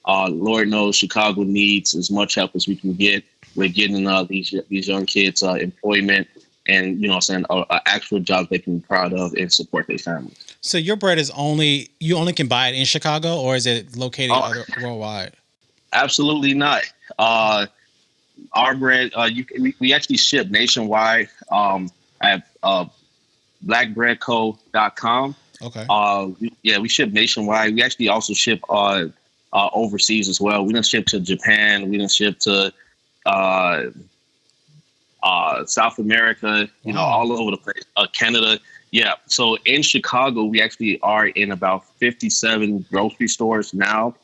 Lord knows Chicago needs as much help as we can get with getting these young kids employment and, an actual job they can be proud of and support their families. So your bread is you only can buy it in Chicago, or is it located worldwide? Absolutely not. Our bread, we actually ship nationwide at blackbreadco.com. Okay. We ship nationwide. We actually also ship overseas as well. We done ship to Japan. We done ship to South America, all over the place. Canada. Yeah. So in Chicago, we actually are in about 57 grocery stores now.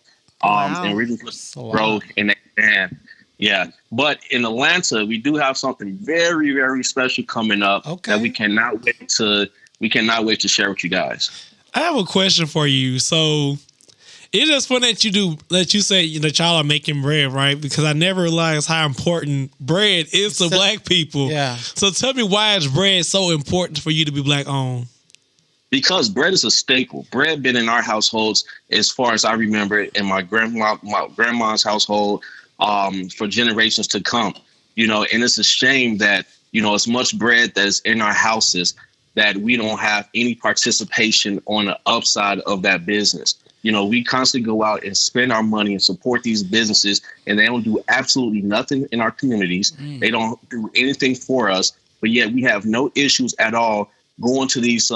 And we're just grow and expand. Yeah. But in Atlanta, we do have something very, very special coming up that we cannot wait to share with you guys. I have a question for you. So it's just fun that you say that y'all are making bread, right? Because I never realized how important bread is to Black people. Yeah. So tell me, why is bread so important for you to be Black owned? Because bread is a staple. Bread been in our households as far as I remember it, in my grandma's household for generations to come. And it's a shame that as much bread that is in our houses that we don't have any participation on the upside of that business. We constantly go out and spend our money and support these businesses, and they don't do absolutely nothing in our communities. They don't do anything for us, but yet we have no issues at all going to these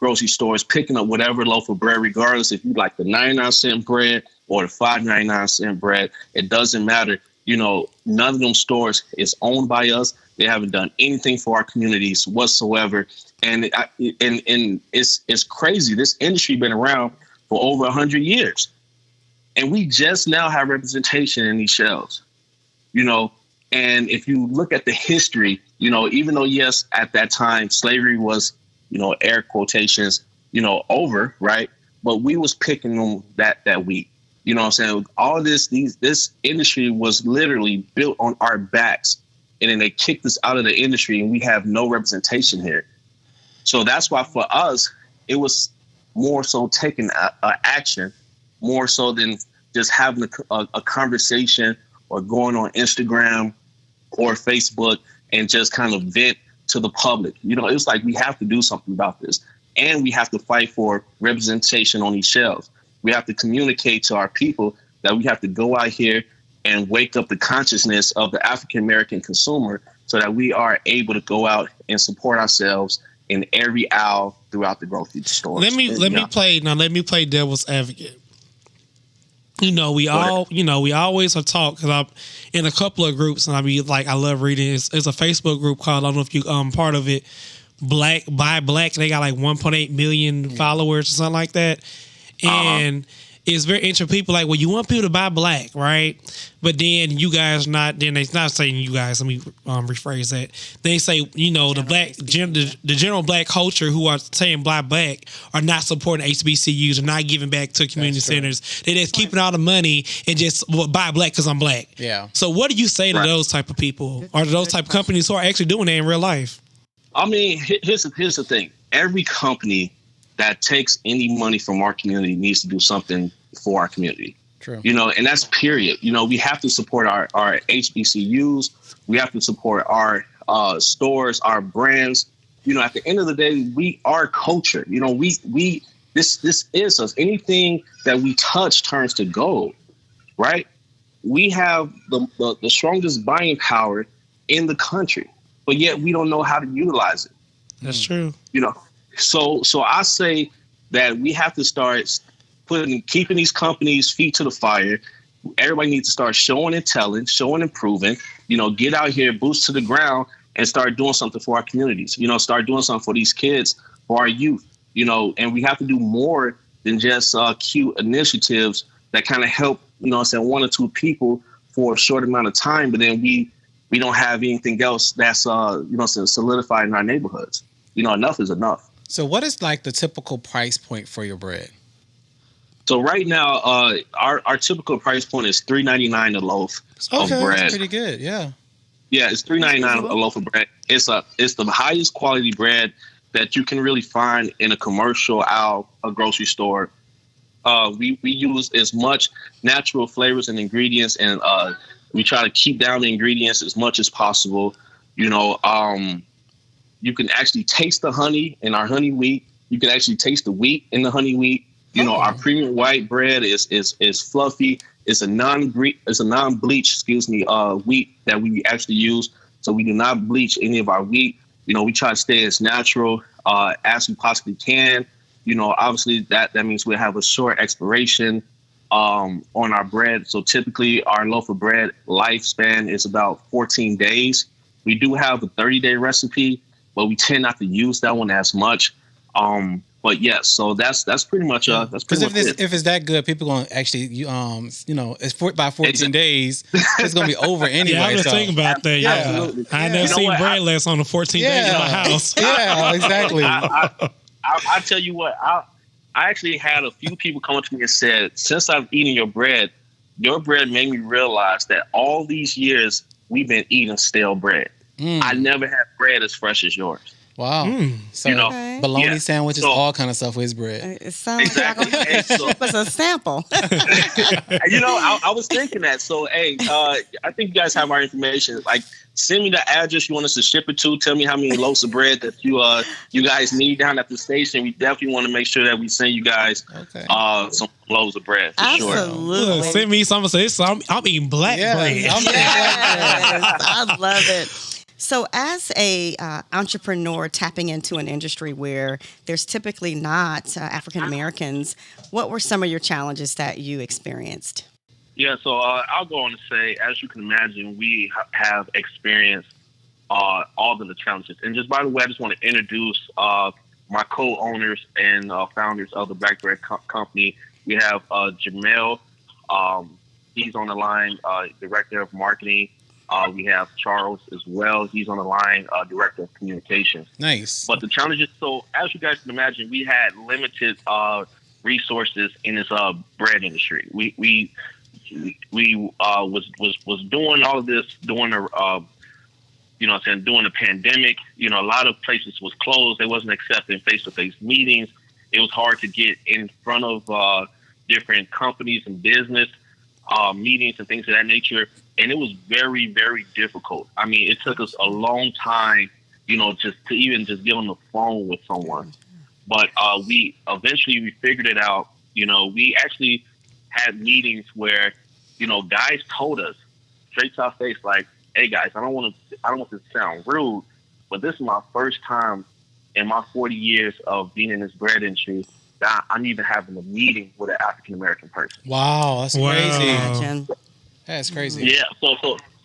grocery stores, picking up whatever loaf of bread, regardless if you like the 99-cent bread or the 5.99-cent bread. It doesn't matter. None of them stores is owned by us. They haven't done anything for our communities whatsoever. And it's crazy. This industry been around for over 100 years. And we just now have representation in these shelves, and if you look at the history, even though, yes, at that time, slavery was, air quotations, over, right? But we was picking on that wheat. What I'm saying? All this industry was literally built on our backs, and then they kicked us out of the industry, and we have no representation here. So that's why for us, it was more so taking action, more so than just having a conversation or going on Instagram or Facebook and just kind of vent to the public. It's like we have to do something about this, and we have to fight for representation on these shelves. We have to communicate to our people that we have to go out here and wake up the consciousness of the African-American consumer so that we are able to go out and support ourselves in every aisle throughout the grocery store. Let me play devil's advocate. We always have talked, because I'm in a couple of groups, and I love reading. It's a Facebook group called, I don't know if you part of it, Black by Black. They got like 1.8 million followers or something like that. And it's very interesting. People like, well, you want people to buy Black, right? But then you guys then they not saying you guys. Let me rephrase that. They say, the general Black culture who are saying Black are not supporting HBCUs, are not giving back to community centers. They're just keeping all the money and just buy Black because I'm Black. Yeah. So what do you say to those type of people, or to those type of companies who are actually doing that in real life? I mean, here's the thing. Every company that takes any money from our community needs to do something for our community. True. And that's period. We have to support our HBCUs. We have to support our stores, our brands. At the end of the day, we are culture. This is us. Anything that we touch turns to gold, right? We have the strongest buying power in the country, but yet we don't know how to utilize it. That's true. So I say that we have to start keeping these companies' feet to the fire. Everybody needs to start showing and telling, showing and proving, get out here, boots to the ground, and start doing something for our communities, start doing something for these kids, for our youth, and we have to do more than just cute initiatives that kind of help, one or two people for a short amount of time, but then we don't have anything else that's solidified in our neighborhoods. Enough is enough. So what is like the typical price point for your bread? So right now, our typical price point is $3.99 a loaf of bread. That's pretty good. Yeah. Yeah, it's $3.99 a loaf of bread. It's the highest quality bread that you can really find in a commercial aisle, a grocery store. We use as much natural flavors and ingredients, and we try to keep down the ingredients as much as possible. You can actually taste the honey in our honey wheat. You can actually taste the wheat in the honey wheat. Our premium white bread is fluffy. It's a non-bleach, wheat that we actually use. So we do not bleach any of our wheat. We try to stay as natural as we possibly can. Obviously that means we have a short expiration on our bread. So typically our loaf of bread lifespan is about 14 days. We do have a 30-day recipe, but we tend not to use that one as much. But yes, so that's pretty much that's pretty much it. If it's that good, people gonna actually it's by 14 days, it's gonna be over anyway. Yeah, I was thinking about that. Yeah, absolutely. I never seen bread less on the 14 days in my house. Yeah, exactly. I tell you what, I actually had a few people come up to me and said, since I've eaten your bread made me realize that all these years we've been eating stale bread. I never had bread as fresh as yours. Wow. So, bologna sandwiches, all kind of stuff with his bread. It sounds like it's a sample. I was thinking that. So, hey, I think you guys have our information. Like, send me the address you want us to ship it to. Tell me how many loaves of bread that you guys need down at the station. We definitely want to make sure that we send you guys some loaves of bread for sure. Absolutely. Send me some. I'm eating black bread. I love it. So as a entrepreneur tapping into an industry where there's typically not African Americans, what were some of your challenges that you experienced? Yeah, so I'll go on to say, as you can imagine, we have experienced all of the challenges. And just by the way, I just want to introduce my co-owners and founders of the Black Bread Company. We have Jamel. He's on the line, Director of Marketing. We have Charles as well. He's on the line, Director of Communications. Nice. But the challenges, so as you guys can imagine, we had limited resources in this bread industry. We was doing all of this during the during the pandemic. A lot of places was closed. They wasn't accepting face-to-face meetings. It was hard to get in front of different companies and business meetings and things of that nature. And it was very, very difficult. I mean, it took us a long time, just to even just get on the phone with someone. But we eventually figured it out. We actually had meetings where, guys told us straight to our face, like, "Hey guys, I don't want this to sound rude, but this is my first time in my 40 years of being in this bread industry that I'm even having a meeting with an African American person." Wow, that's crazy. That's crazy. Yeah.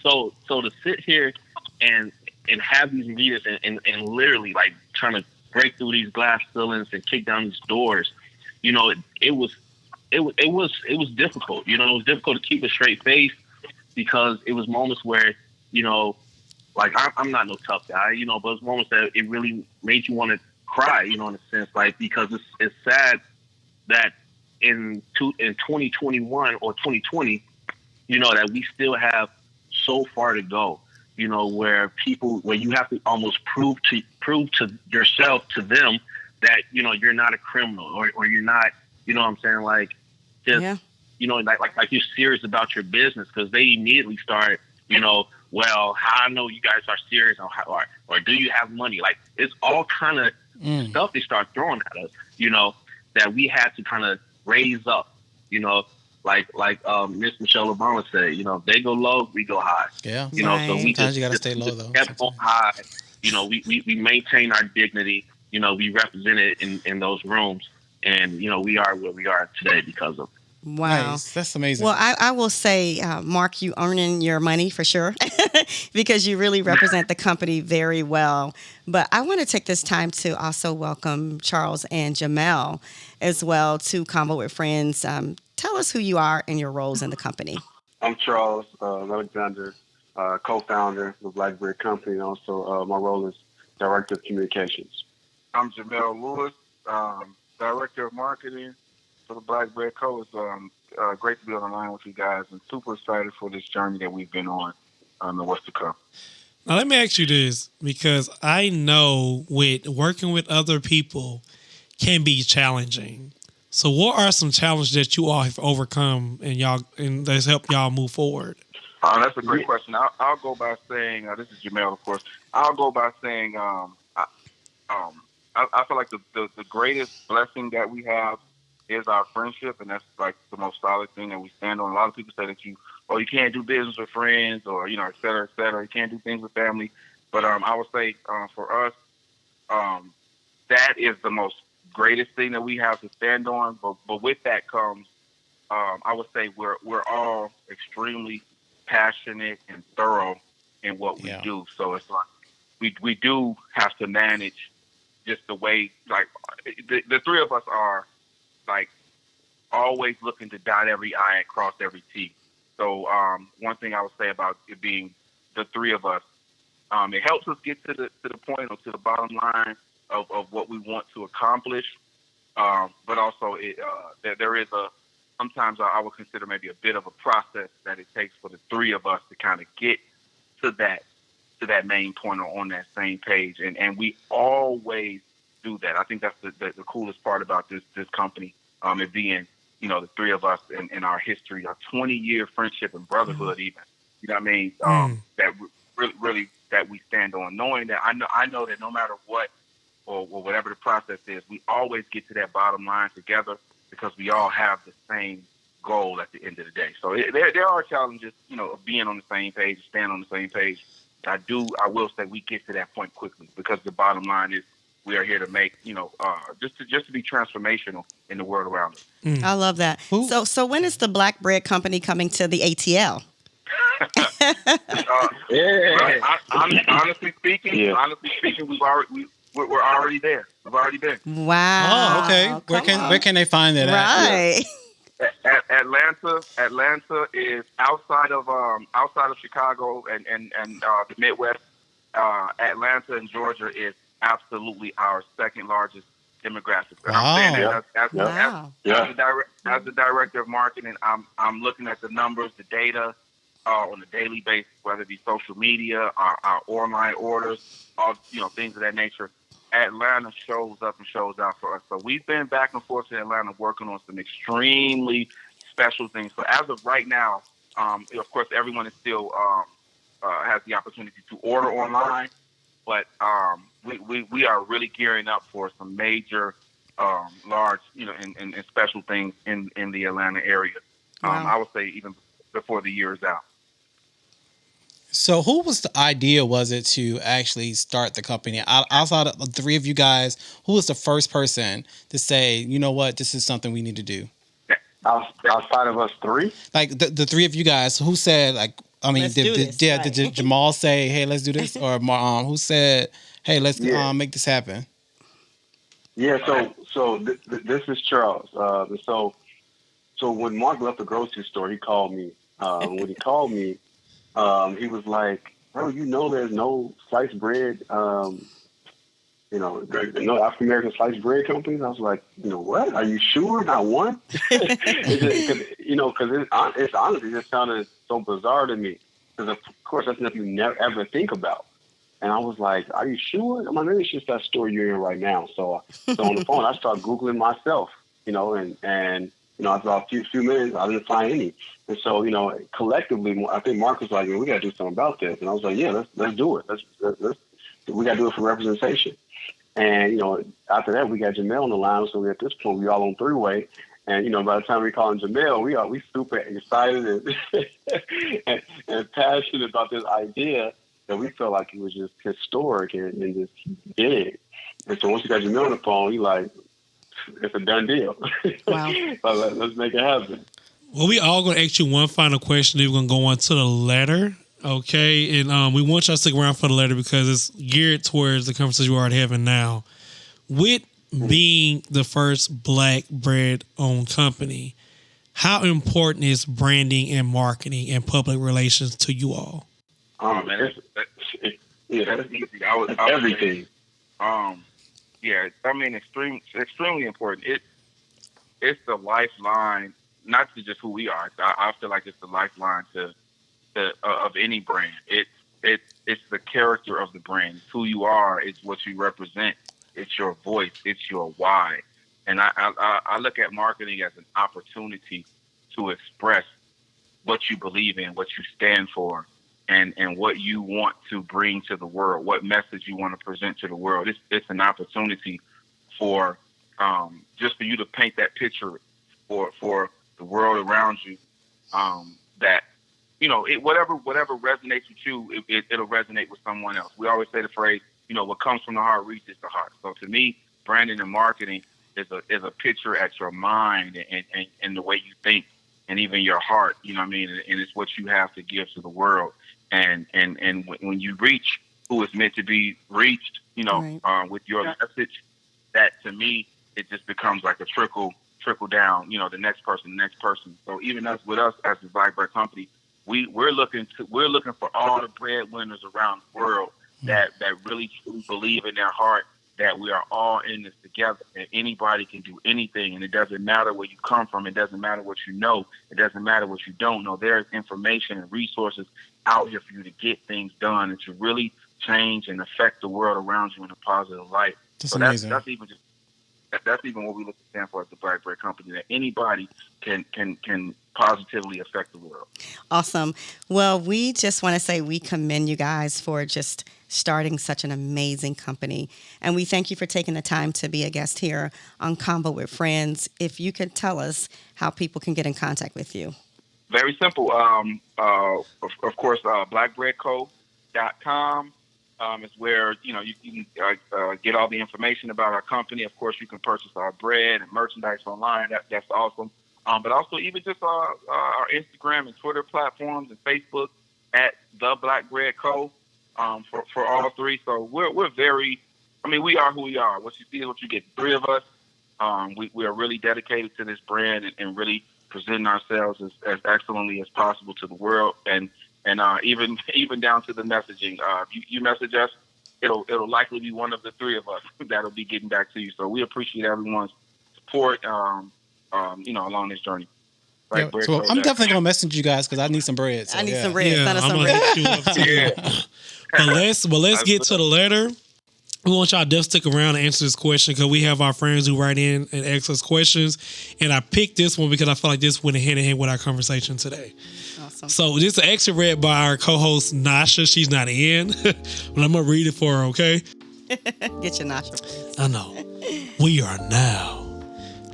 So to sit here and have these meetings and literally like trying to break through these glass ceilings and kick down these doors, it was difficult. It was difficult to keep a straight face because it was moments where, like I'm not no tough guy, but it was moments that it really made you want to cry, in a sense, like, because it's sad that in 2021 or 2020, that we still have so far to go, where you have to almost prove to yourself, to them, that, you're not a criminal or you're not, what I'm saying? Like, just, like you're serious about your business, because they immediately start, well, how I know you guys are serious, or do you have money? Like, it's all kind of stuff they start throwing at us, that we had to kind of raise up, like Miss Michelle Obama said, they go low, we go high. Yeah. So we sometimes you gotta stay low though. Kept on high. We maintain our dignity. We represented in those rooms, and we are where we are today because of it. Wow. Nice. That's amazing. Well, I will say, Mark, you earning your money for sure because you really represent the company very well. But I want to take this time to also welcome Charles and Jamel as well to ConVo with Friendz. tell us who you are and your roles in the company. I'm Charles Alexander, co-founder of Black Bread Company, and also my role is Director of Communications. I'm Jamel Lewis, Director of Marketing for the Black Bread Co. It's great to be on the line with you guys and super excited for this journey that we've been on and what's to come. Now, let me ask you this, because I know with working with other people can be challenging. So what are some challenges that you all have overcome and that's helped y'all move forward? That's a great question. I'll go by saying, this is Jamel, of course. I'll go by saying I feel like the greatest blessing that we have is our friendship, and that's like the most solid thing that we stand on. A lot of people say that you can't do business with friends, or et cetera, et cetera. You can't do things with family. But I would say for us, that is the most greatest thing that we have to stand on. But with that comes, I would say we're all extremely passionate and thorough in what we do. So it's like we do have to manage just the way, like the three of us are like always looking to dot every I and cross every T. So one thing I would say about it being the three of us, it helps us get to the point or to the bottom line of what we want to accomplish. But also there is sometimes I would consider maybe a bit of a process that it takes for the three of us to kind of get to that main point or on that same page. And we always do that. I think that's the coolest part about this company, it being, the three of us in our history, our 20-year friendship and brotherhood even. You know what I mean? That really that we stand on, knowing that I know that no matter what or whatever the process is, we always get to that bottom line together because we all have the same goal at the end of the day. So there are challenges, of being on the same page, staying on the same page. I will say we get to that point quickly because the bottom line is we are here to make, just to be transformational in the world around us. I love that. Ooh. So when is the Black Bread Company coming to the ATL? Honestly speaking, we're already there. We've already been. Wow. Oh, okay. Where can they find that right. at? Atlanta is outside of Chicago and the Midwest. Atlanta and Georgia is absolutely our second largest demographic. And I'm saying that as the director of marketing, I'm looking at the numbers, the data on a daily basis, whether it be social media, our online orders, all things of that nature. Atlanta shows up and shows out for us. So we've been back and forth to Atlanta working on some extremely special things. So as of right now, of course, everyone is still has the opportunity to order online, but we are really gearing up for some major, large, and special things in the Atlanta area. Wow. I would say even before the year is out. So who was the idea, was it, to actually start the company? Outside of the three of you guys, who was the first person to say, you know what, this is something we need to do? Outside of us three? Like the three of you guys, who said, did Jamal say, hey, let's do this? Or who said, hey, let's make this happen? Yeah, so this is Charles. So when Mark left the grocery store, he called me. When he called me, he was like, bro, there's no sliced bread, no African American sliced bread companies. I was like, what? Are you sure? Not one? Because it's honestly just sounded so bizarre to me. Because of course that's nothing you never ever think about. And I was like, are you sure? I'm like, maybe it's just that store you're in right now. So on the phone, I started Googling myself, and after a few minutes, I didn't find any. And so, collectively, I think Mark was like, we got to do something about this. And I was like, yeah, let's do it. We got to do it for representation. And, after that, we got Jamel on the line. So at this point, we all on three-way. And, by the time we call him Jamel, we super excited and passionate about this idea that we felt like it was just historic and just big. And so once we got Jamel on the phone, he like, it's a done deal. Wow. Let's make it happen. Well, we all going to ask you one final question. Then we're going to go on to the letter. Okay. And we want y'all to stick around for the letter because it's geared towards the conversation we're already having now. With being the first Black bread owned company, How important is branding and marketing and public relations to you all? Man, that's easy. I was Everything. Yeah, I mean, extremely important. It's the lifeline, not to just who we are. I feel like it's the lifeline to of any brand. It's the character of the brand. It's who you are. It's what you represent. It's your voice. It's your why. And I look at marketing as an opportunity to express what you believe in, what you stand for, and what you want to bring to the world, what message you want to present to the world. It's an opportunity for just for you to paint that picture for the world around you, that whatever resonates with you, it'll resonate with someone else. We always say the phrase, what comes from the heart reaches the heart. So to me, branding and marketing is a picture at your mind and the way you think, and even your heart. You know what I mean? And it's what you have to give to the world. And when you reach who is meant to be reached, right. With your message, that to me, it just becomes like a trickle down. The next person. So even with us as the Black Bread Company, we're looking for all the breadwinners around the world that really truly believe in their heart that we are all in this together, and anybody can do anything, and it doesn't matter where you come from, it doesn't matter what you know, it doesn't matter what you don't know. There's information and resources out here for you to get things done and to really change and affect the world around you in a positive light. That's amazing. That's even what we look to stand for at the Black Bread Company, that anybody can positively affect the world. Awesome. Well, we just want to say we commend you guys for just starting such an amazing company. And we thank you for taking the time to be a guest here on ConVo with Friendz. If you could tell us how people can get in contact with you. Very simple. Of course, blackbreadco.com. Is where you can get all the information about our company. Of course, you can purchase our bread and merchandise online. That's awesome. But also even just our Instagram and Twitter platforms and Facebook at The Black Bread Co. For all three. So we're very. We are who we are. What you see is what you get. 3 of us. We are really dedicated to this brand and really presenting ourselves as excellently as possible to the world. And even down to the messaging. You message us, it'll likely be one of the 3 of us that'll be getting back to you. So we appreciate everyone's support, along this journey. Yeah, so I'm definitely gonna message you guys because I need some bread. So, I need some bread. Yeah, Send us I'm some gonna bread. hit you up too. But let's get to the letter. We want y'all to stick around and answer this question because we have our friends who write in and ask us questions. And I picked this one because I felt like this went hand in hand with our conversation today. Awesome. So this is actually read by our co-host Nasha. She's not in, but I'm gonna read it for her. Okay. Get your Nasha, please. I know. We are now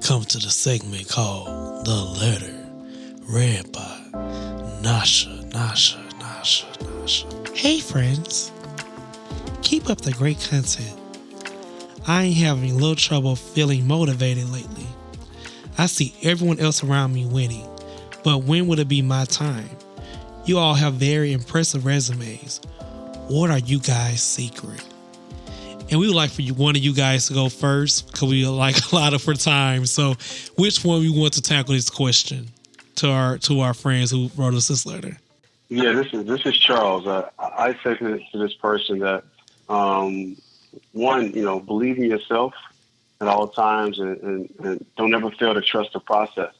come to the segment called The Letter, read by Nasha. Hey friends, keep up the great content. I ain't having a little trouble feeling motivated lately. I see everyone else around me winning, but when would it be my time? You all have very impressive resumes. What are you guys' secret? And we would like for one of you guys to go first because we like a lot of for time. So which one we want to tackle this question to our friends who wrote us this letter? Yeah, this is Charles. I say to this person that one, believe in yourself at all times, and don't ever fail to trust the process.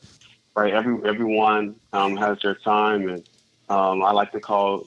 Right? Everyone has their time, and I like to call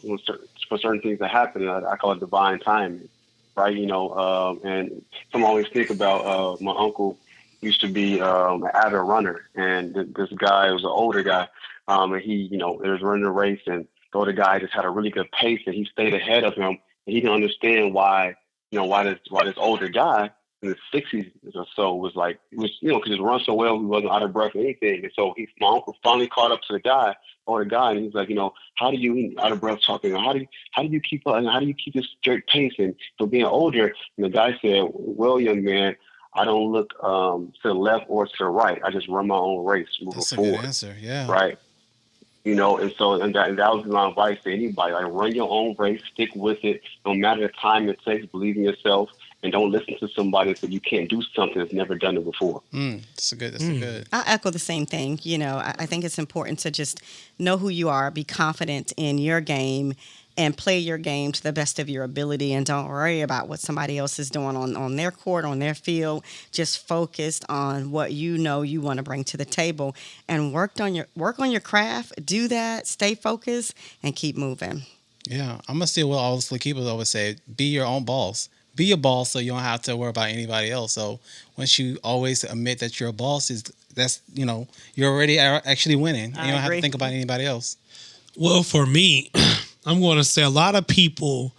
for certain things that happen. I call it divine timing. Right? And some always think about my uncle used to be an avid runner, and this guy was an older guy, and he was running a race, and the older guy just had a really good pace, and he stayed ahead of him, and he didn't understand why this older guy in his 60s or so was because he run so well, he wasn't out of breath or anything. And so my uncle finally caught up to the older guy, and he's like, how do you out of breath talking? How do you keep up? And how do you keep this straight pace? And so being older, and the guy said, well, young man, I don't look to the left or to the right. I just run my own race, moving forward. That's a good answer, yeah. Right. And that was my advice to anybody. Run your own race, stick with it, no matter the time it takes, believe in yourself, and don't listen to somebody so you can't do something that's never done it before. That's a good. I echo the same thing. You know, I think it's important to just know who you are, be confident in your game, and play your game to the best of your ability, and don't worry about what somebody else is doing on their court, on their field. Just focused on what you know you want to bring to the table, and work on your craft. Do that, stay focused, and keep moving. Yeah, I'm gonna steal what all the keepers always say: be your own boss. Be a boss, so you don't have to worry about anybody else. So once you always admit that you're a boss, you're already actually winning. You don't have to think about anybody else. Well, for me, I'm going to say a lot of people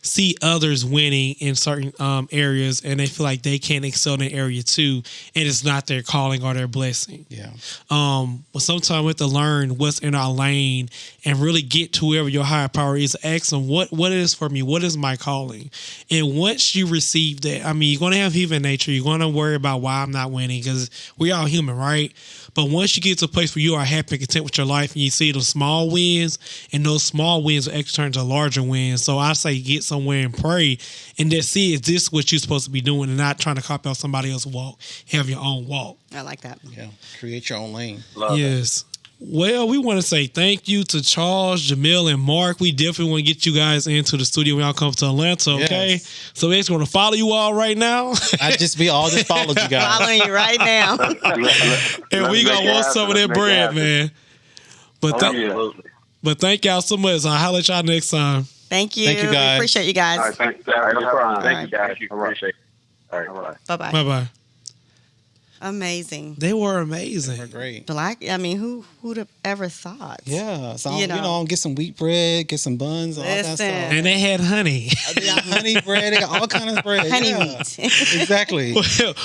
see others winning in certain areas, and they feel like they can't excel in an area too, and it's not their calling or their blessing. Yeah. But sometimes we have to learn what's in our lane and really get to whoever your higher power is. Ask them what it is for me. What is my calling? And once you receive that, I mean, you're going to have human nature. You're going to worry about why I'm not winning, because we're all human, right? But once you get to a place where you are happy and content with your life, and you see the small wins, and those small wins will actually turn to larger wins. So I say get somewhere and pray, and just see, is this what you're supposed to be doing, and not trying to copy out somebody else's walk. Have your own walk. I like that. Yeah. Create your own lane. Love yes. That. Well, we want to say thank you to Charles, Jamel, and Mark. We definitely want to get you guys into the studio when y'all come to Atlanta, okay? Yes. So we're just going to follow you all right now. I just followed you guys. Following you right now. And we going to want some of that bread, man. But thank y'all so much. I'll holler at y'all next time. Thank you. Thank you, guys. We appreciate you guys. All right, thank you. Thank you, guys. Appreciate it. All right. Bye-bye. Bye-bye. Amazing. They were amazing. They were great. Who'd have ever thought? Yeah. So, get some wheat bread, get some buns, all that stuff. And they had honey. They got honey bread. They got all kinds of bread. Honey wheat. Exactly.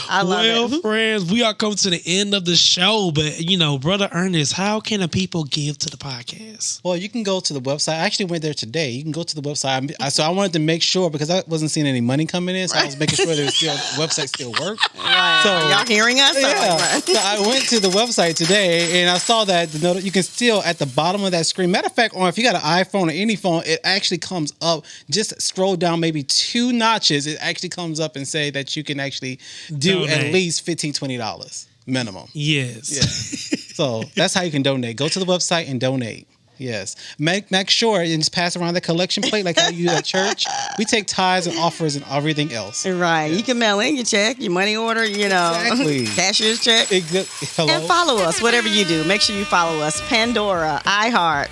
I love it. Friends, we are coming to the end of the show. But, Brother Ernest, how can the people give to the podcast? Well, you can go to the website. I actually went there today. You can go to the website. So I wanted to make sure, because I wasn't seeing any money coming in. So I was making sure that the website still worked. Right. So, y'all hearing us? Yeah. So I went to the website today, and I saw that you can still, at the bottom of that screen. Matter of fact, if you got an iPhone or any phone, it actually comes up. Just scroll down maybe 2 notches. It actually comes up and say that you can actually do donate. At least $15, $20 minimum. Yes. Yeah. So that's how you can donate. Go to the website and donate. Yes. Make sure and just pass around the collection plate like how you do at church. We take tithes and offers and everything else. Right. Yeah. You can mail in your check, your money order, exactly. Cashier's check. Hello? And follow us, whatever you do. Make sure you follow us. Pandora, iHeart.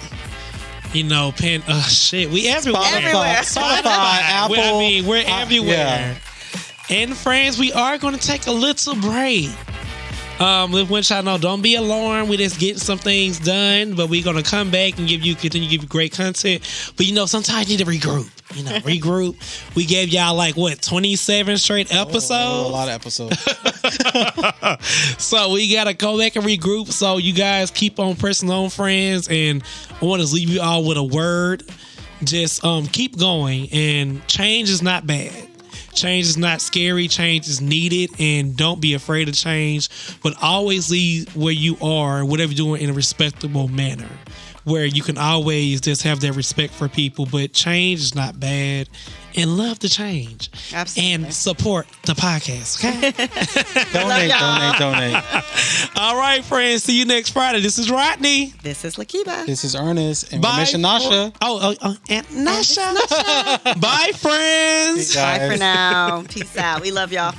We everywhere. Spotify, Apple. We're everywhere. Yeah. And friends, we are going to take a little break. Which I know, don't be alarmed. We're just getting some things done, but we're gonna come back and continue to give you great content. But sometimes you need to regroup. Regroup. We gave y'all 27 straight episodes. A lot of episodes. So we gotta go back and regroup. So you guys keep on pressing on, friends, and I want to leave you all with a word. Just keep going, and change is not bad. Change is not scary. Change is needed, and don't be afraid of change. But always leave where you are, whatever you're doing, in a respectable manner, where you can always just have that respect for people. But change is not bad, and love the change. Absolutely. And support the podcast. Okay. Donate. All right, friends. See you next Friday. This is Rodney. This is Lakiba. This is Ernest. And Miss Nasha. And Nasha. Bye, friends. Bye for now. Peace out. We love y'all.